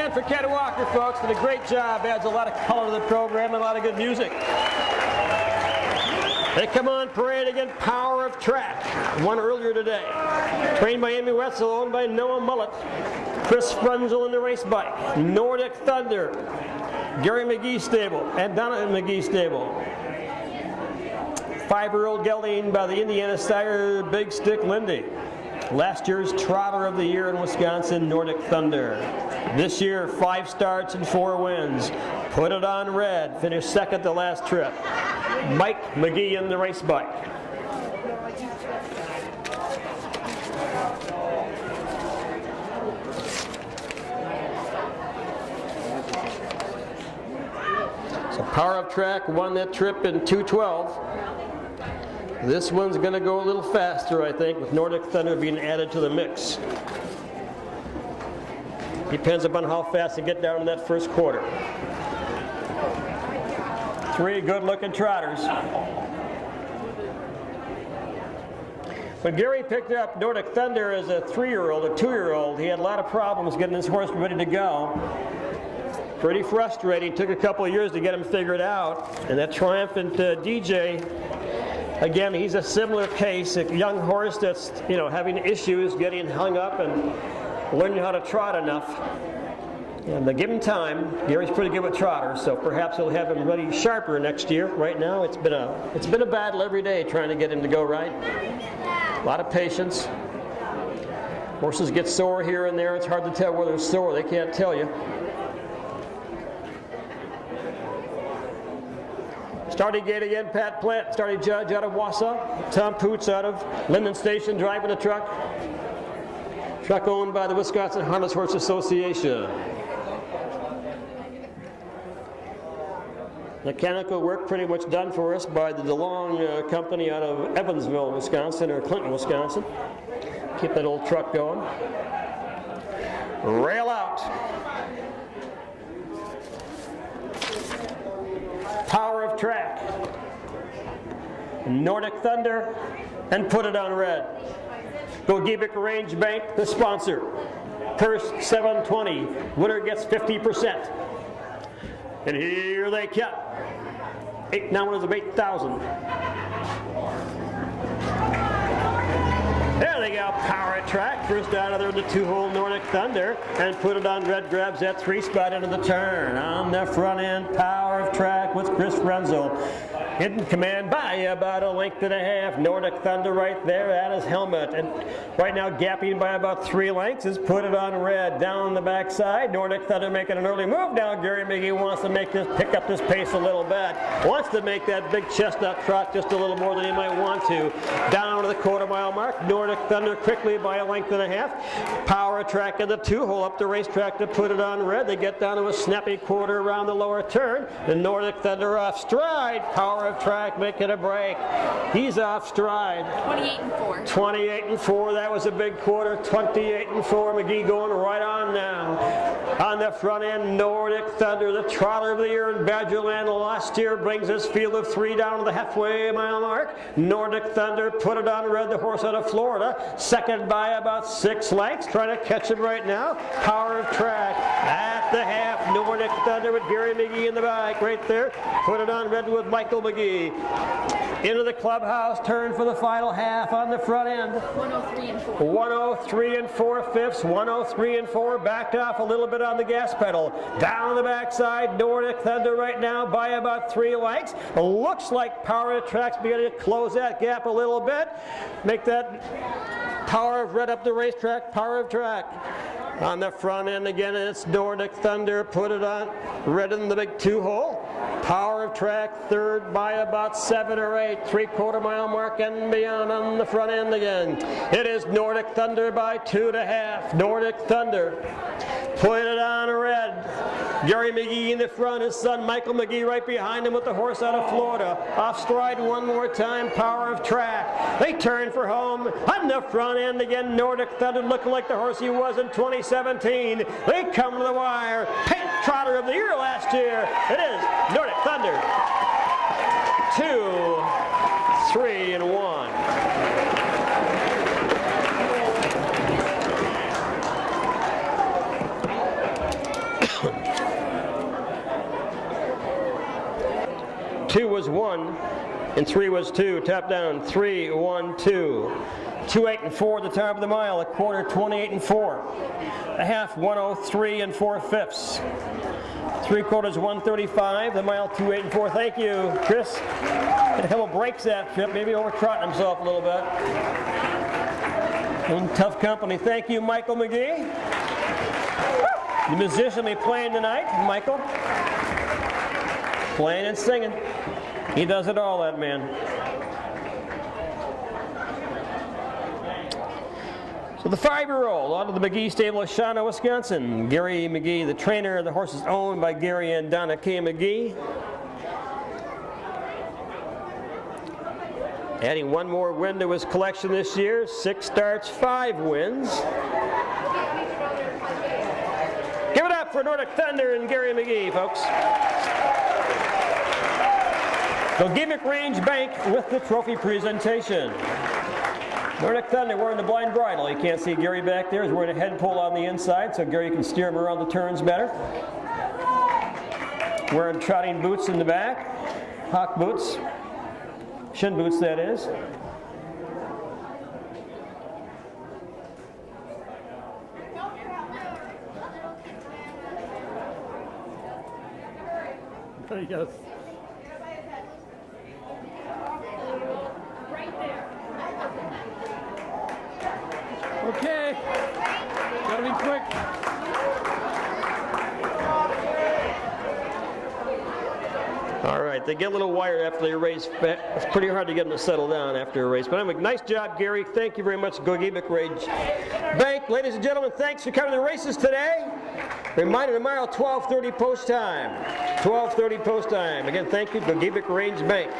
hand for Ken Walker, folks. Did a great job. Adds a lot of color to the program and a lot of good music. They come on parade again, Power of Track. Won earlier today. Trained by Amy Wetzel, owned by Noah Mullet. Chris Frunzel in the race bike. Nordic Thunder. Gary McGee stable and Donna McGee stable. 5-year-old gelding by the Indiana sire Big Stick Lindy. Last year's Trotter of the Year in Wisconsin, Nordic Thunder. This year, 5 starts and 4 wins. Put It On Red, finished second the last trip. Mike McGee in the race bike. So Power of Track won that trip in 2:12. This one's going to go a little faster, I think, with Nordic Thunder being added to the mix. Depends upon how fast they get down in that first quarter. 3 good-looking trotters. When Gary picked up Nordic Thunder as a 3-year-old, a 2-year-old, he had a lot of problems getting his horse ready to go. Pretty frustrating. Took a couple of years to get him figured out. And that triumphant DJ, again, he's a similar case, a young horse that's, having issues getting hung up and learning how to trot enough. And they give him time. Gary's pretty good with trotters, so perhaps he'll have him ready sharper next year. Right now, it's been a battle every day trying to get him to go right. A lot of patience. Horses get sore here and there. It's hard to tell whether they're sore. They can't tell you. Starting gate again, Pat Plant, starting judge out of Wausau. Tom Poots out of Linden Station driving the truck. Truck owned by the Wisconsin Harness Horse Association. Mechanical work pretty much done for us by the DeLong company out of Evansville, Wisconsin, or Clinton, Wisconsin. Keep that old truck going. Rail out. Power of Track. Nordic Thunder and Put It On Red. Gogebic Range Bank, the sponsor. Purse $720. Winner gets 50%. And here they come. 8 now winners of 8,000. There they go, Power of Track. First out of there, the 2-hole Nordic Thunder. And Put It On Red grabs that 3 spot into the turn. On the front end, Power of Track with Chris Frenzel. Hidden command by about a length and a half. Nordic Thunder right there at his helmet. And right now gapping by about 3 lengths is Put It On Red. Down the backside, Nordic Thunder making an early move. Now Gary McGee wants to pick up this pace a little bit. Wants to make that big chestnut trot just a little more than he might want to. Down to the quarter-mile mark. Nordic Thunder quickly by a length and a half. Power of Track in the 2-hole up the racetrack to Put It On Red. They get down to a snappy quarter around the lower turn. The Nordic Thunder off stride. Power of Track making a break. He's off stride. 28-4. 28-4. That was a big quarter. 28-4. McGee going right on now. On the front end, Nordic Thunder, the Trotter of the Year in Badgerland last year, brings his field of 3 down to the halfway mile mark. Nordic Thunder, Put It On Red, the horse out of Florida. Second by about 6 lengths. Trying to catch him right now. Power of Track at the half. Nordic Thunder with Gary McGee in the back right there. Put It On Red with Michael McGee. Into the clubhouse, turn for the final half on the front end. 103-4. 103 4/5, 103 4, backed off a little bit on the gas pedal. Down the backside, Nordic Thunder right now by about 3 lengths. Looks like Power of Track's beginning to close that gap a little bit. Make that Power of Red up the racetrack, Power of Track. On the front end again, it's Nordic Thunder, Put It On Red in the big 2-hole. Power of Track third by about 7 or 8, 3/4 mile mark and beyond on the front end again. It is Nordic Thunder by 2.5. Nordic Thunder, Put It On Red. Gary McGee in the front, his son Michael McGee right behind him with the horse out of Florida. Off stride one more time, Power of Track. They turn for home. On the front end again, Nordic Thunder looking like the horse he was in 2017. They come to the wire. Paint Trotter of the Year last year. It is Nordic Thunder. 2, 3, and 1. 2 was 1, and 3 was 2. Tap down, 3, 1, 2. 2, 8, and 4 at the top of the mile. A quarter, 28 and 4. A half, 103 and 4/5. 3/4, 135. The mile, 2, 8, and 4. Thank you, Chris. Had a couple breaks that trip, maybe overtrotting himself a little bit. In tough company. Thank you, Michael McGee. The musician will be playing tonight, Michael. Playing and singing. He does it all, that man. So the 5-year-old out of the McGee stable of Shawano, Wisconsin. Gary McGee, the trainer. The horse is owned by Gary and Donna K. McGee. Adding one more win to his collection this year. 6 starts, 5 wins. Give it up for Nordic Thunder and Gary McGee, folks. So Gimmick Range Bank with the trophy presentation. Nordic Thunder wearing the blind bridle. You can't see Gary back there. He's wearing a head pull on the inside so Gary can steer him around the turns better. Wearing trotting boots in the back. Hawk boots. Shin boots, that is. Yes. Okay. Gotta be quick. All right, they get a little wired after they race. It's pretty hard to get them to settle down after a race. But anyway, nice job, Gary. Thank you very much, Gimmick Range Bank. Ladies and gentlemen, thanks for coming to the races today. Reminder tomorrow, 12:30 post time. 12:30 post time. Again, thank you, Gimmick Range Bank.